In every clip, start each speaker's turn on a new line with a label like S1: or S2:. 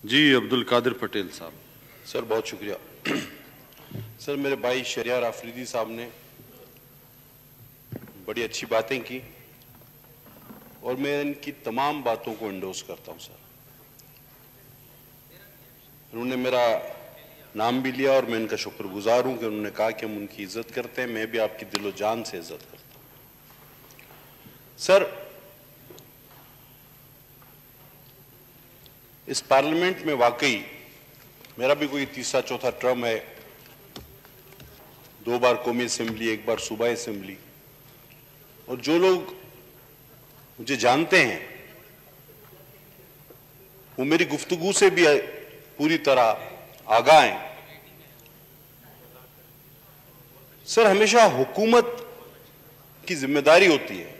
S1: जी अब्दुल कादिर पटेल साहब।
S2: सर बहुत शुक्रिया। सर मेरे भाई शरियार आफरीदी साहब ने बड़ी अच्छी बातें की और मैं इनकी तमाम बातों को एंडोर्स करता हूं। सर उन्होंने मेरा नाम भी लिया और मैं इनका शुक्रगुजार हूं कि उन्होंने कहा कि हम उनकी इज्जत करते हैं। मैं भी आपकी दिलो जान से इज्जत करता हूं। सर इस पार्लियामेंट में वाकई मेरा भी कोई तीसरा चौथा टर्म है, 2 बार कौमी असेंबली, 1 बार सूबाई असेंबली, और जो लोग मुझे जानते हैं वो मेरी गुफ्तगू से भी पूरी तरह आगाह हैं। सर हमेशा हुकूमत की जिम्मेदारी होती है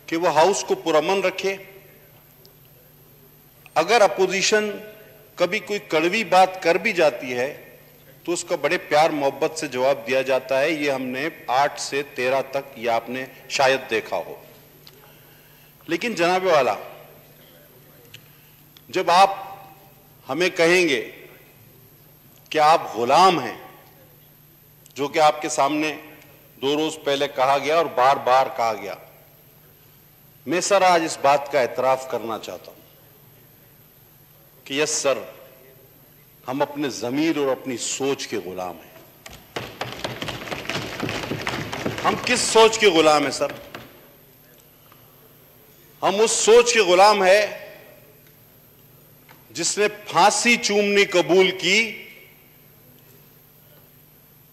S2: कि वो हाउस को पुरअमन रखे। अगर अपोजिशन कभी कोई कड़वी बात कर भी जाती है तो उसका बड़े प्यार मोहब्बत से जवाब दिया जाता है। ये हमने 8 से 13 तक ये आपने शायद देखा हो। लेकिन जनाब वाला, जब आप हमें कहेंगे कि आप गुलाम हैं, जो कि आपके सामने 2 रोज पहले कहा गया और बार बार कहा गया, मैं सर आज इस बात का एतराफ करना चाहता हूं कि यस सर, हम अपने ज़मीर और अपनी सोच के गुलाम हैं। हम किस सोच के गुलाम हैं सर? हम उस सोच के गुलाम हैं जिसने फांसी चूमनी कबूल की,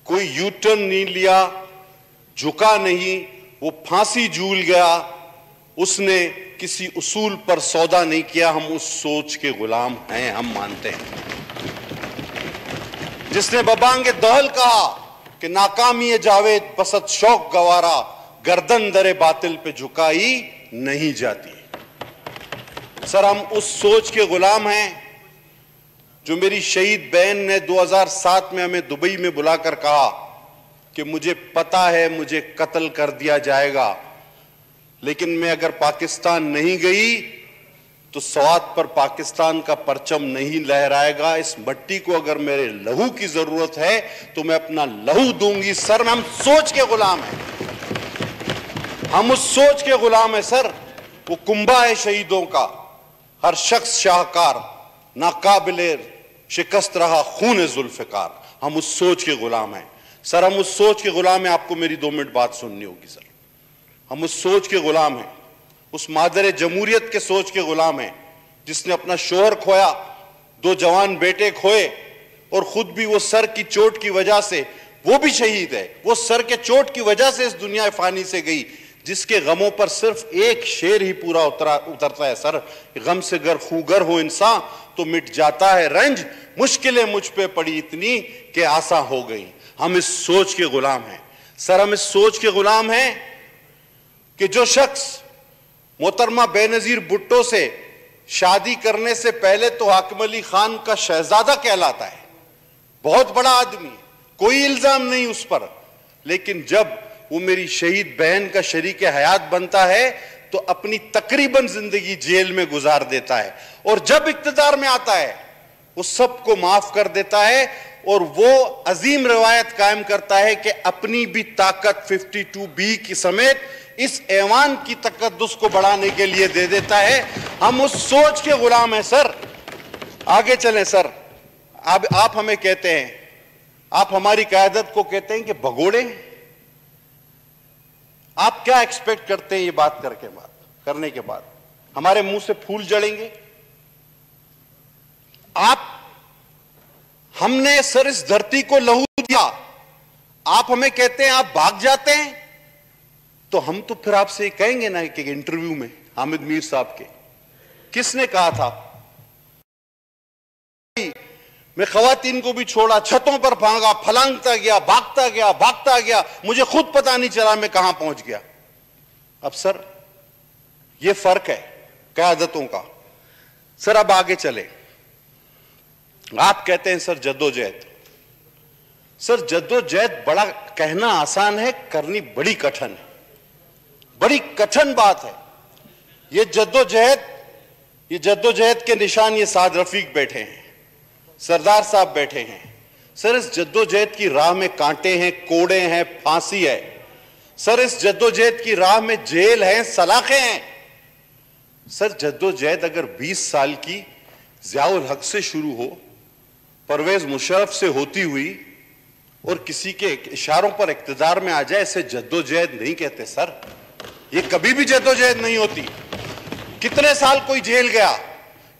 S2: कोई यूटर्न नहीं लिया, झुका नहीं, वो फांसी झूल गया, उसने किसी उसूल पर सौदा नहीं किया। हम उस सोच के गुलाम हैं, हम मानते हैं। जिसने बबांगे दहल कहा कि नाकामी जावेद बसत शौक गवारा, गर्दन दरे बातिल पे झुकाई नहीं जाती। सर हम उस सोच के गुलाम हैं जो मेरी शहीद बहन ने 2007 में हमें दुबई में बुलाकर कहा कि मुझे पता है मुझे कत्ल कर दिया जाएगा, लेकिन मैं अगर पाकिस्तान नहीं गई तो स्वात पर पाकिस्तान का परचम नहीं लहराएगा। इस मट्टी को अगर मेरे लहू की जरूरत है तो मैं अपना लहू दूंगी। सर हम सोच के गुलाम हैं, हम उस सोच के गुलाम हैं सर। वो कुंभा है शहीदों का, हर शख्स शाहकार, नाकाबिले शिकस्त रहा खून जुल्फिकार। हम उस सोच के गुलाम हैं सर, हम उस सोच के गुलाम हैं। आपको मेरी 2 मिनट बात सुननी होगी सर। हम उस सोच के गुलाम हैं, उस मादर जमहूरियत के सोच के गुलाम हैं जिसने अपना शोहर खोया, 2 जवान बेटे खोए और खुद भी वो सर की चोट की वजह से, वो भी शहीद है, वो सर के चोट की वजह से इस दुनिया फानी से गई, जिसके गमों पर सिर्फ एक शेर ही पूरा उतरता है सर, गम से गर खूगर हो इंसान तो मिट जाता है रंज, मुश्किलें मुझ पे पड़ी इतनी कि आसा हो गई। हम इस सोच के गुलाम हैं सर, हम इस सोच के गुलाम हैं कि जो शख्स मोहतरमा बेनजीर भुट्टो से शादी करने से पहले तो हाकिम अली खान का शहजादा कहलाता है, बहुत बड़ा आदमी, कोई इल्जाम नहीं उस पर, लेकिन जब वो मेरी शहीद बहन का शरीक हयात बनता है तो अपनी तकरीबन जिंदगी जेल में गुजार देता है, और जब इक्तदार में आता है वो सबको माफ कर देता है और वो अजीम रवायत कायम करता है कि अपनी भी ताकत 52B की समेत इस ऐवान की तकद्दुस को बढ़ाने के लिए दे देता है। हम उस सोच के गुलाम हैं सर। आगे चलें सर। अब आप हमें कहते हैं, आप हमारी क़यादत को कहते हैं कि भगोड़े। आप क्या एक्सपेक्ट करते हैं ये बात करने के बाद? हमारे मुंह से फूल जड़ेंगे? हमने सर इस धरती को लहू दिया, आप हमें कहते हैं आप भाग जाते हैं, तो हम तो फिर आपसे कहेंगे ना कि इंटरव्यू में हामिद मीर साहब के किसने कहा था, मैं खवातीन को भी छोड़ा, छतों पर भागा, फलांगता गया, भागता गया, मुझे खुद पता नहीं चला मैं कहां पहुंच गया। अब सर यह फर्क है क़यादतों का। सर अब आगे चले। आप कहते हैं सर जद्दोजहद। सर जद्दोजहद बड़ा कहना आसान है, करनी बड़ी कठिन है, बड़ी कठिन बात है। यह जद्दोजहद ये जद्दोजहद के निशान, ये साद रफीक बैठे हैं, सरदार साहब बैठे हैं। सर, इस जद्दोजहद की राह में कांटे हैं, कोड़े हैं, फांसी है। सर, इस जद्दोजहद की राह में जेल है, सलाखें हैं। सर, जद्दोजहद अगर 20 साल की ज़ियाउल हक से शुरू हो, परवेज मुशर्रफ से होती हुई और किसी के इशारों पर इक्तिदार में आ जाए, इसे जद्दोजहद नहीं कहते सर। ये कभी भी जद्दोजहद नहीं होती। कितने साल कोई जेल गया,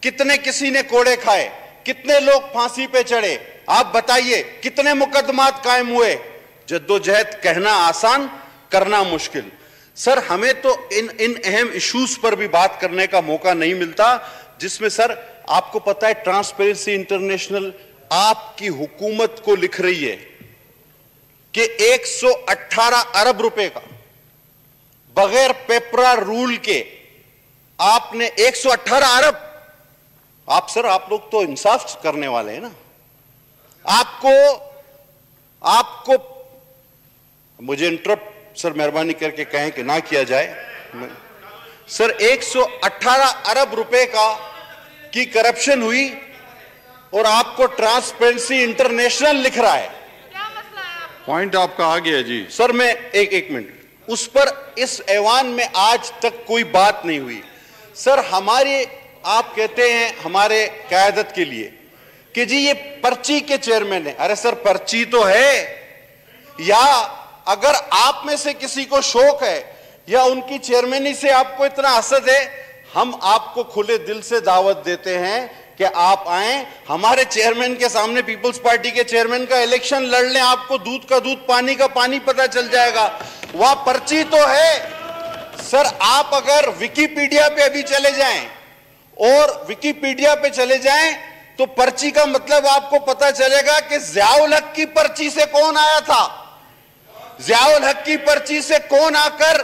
S2: कितने किसी ने कोड़े खाए, कितने लोग फांसी पे चढ़े, आप बताइए कितने मुकदमात कायम हुए। जद्दोजहद कहना आसान, करना मुश्किल। सर, हमें तो इन अहम इश्यूज पर भी बात करने का मौका नहीं मिलता, जिसमें सर आपको पता है ट्रांसपेरेंसी इंटरनेशनल आपकी हुकूमत को लिख रही है कि 118 अरब रुपए का बगैर पेपरा रूल के आपने 118 अरब। आप सर, आप लोग तो इंसाफ करने वाले हैं ना। आपको मुझे इंटरप्ट सर मेहरबानी करके कहें कि ना किया जाए। सर, 118 अरब रुपए की करप्शन हुई और आपको ट्रांसपेरेंसी इंटरनेशनल लिख रहा है।
S1: पॉइंट आपका आ गया जी।
S2: सर, मैं एक मिनट, उस पर इस ऐवान में आज तक कोई बात नहीं हुई। सर, आप कहते हैं हमारे क़यादत के लिए कि जी ये पर्ची के चेयरमैन है। अरे सर, पर्ची तो है, या अगर आप में से किसी को शौक है या उनकी चेयरमैनी से आपको इतना हसद है, हम आपको खुले दिल से दावत देते हैं कि आप आए हमारे चेयरमैन के सामने, पीपल्स पार्टी के चेयरमैन का इलेक्शन लड़ लें। आपको दूध का दूध, पानी का पानी पता चल जाएगा। वह पर्ची तो है। सर, आप अगर विकिपीडिया पे अभी चले जाएं और विकिपीडिया पे चले जाएं तो पर्ची का मतलब आपको पता चलेगा कि ज़ियाउल हक की पर्ची से कौन आया था, ज़ियाउल हक की पर्ची से कौन आकर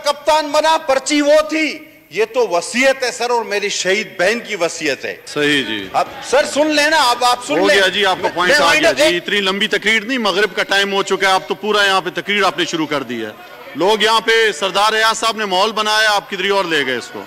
S2: कप्तान बना। पर्ची वो थी। ये तो वसीयत है सर, और मेरी शहीद बहन की वसीयत है।
S1: सही जी।
S2: अब सर सुन लेना, अब आप सुन
S1: हो
S2: ले।
S1: गया जी, आपका पॉइंट आ गया जी। इतनी लंबी तकरीर नहीं, मगरिब का टाइम हो चुका है, आप तो पूरा यहाँ पे तकरीर आपने शुरू कर दी है। लोग यहाँ पे सरदार रियाज साहब ने माहौल बनाया, आप किधर और ले गए इसको।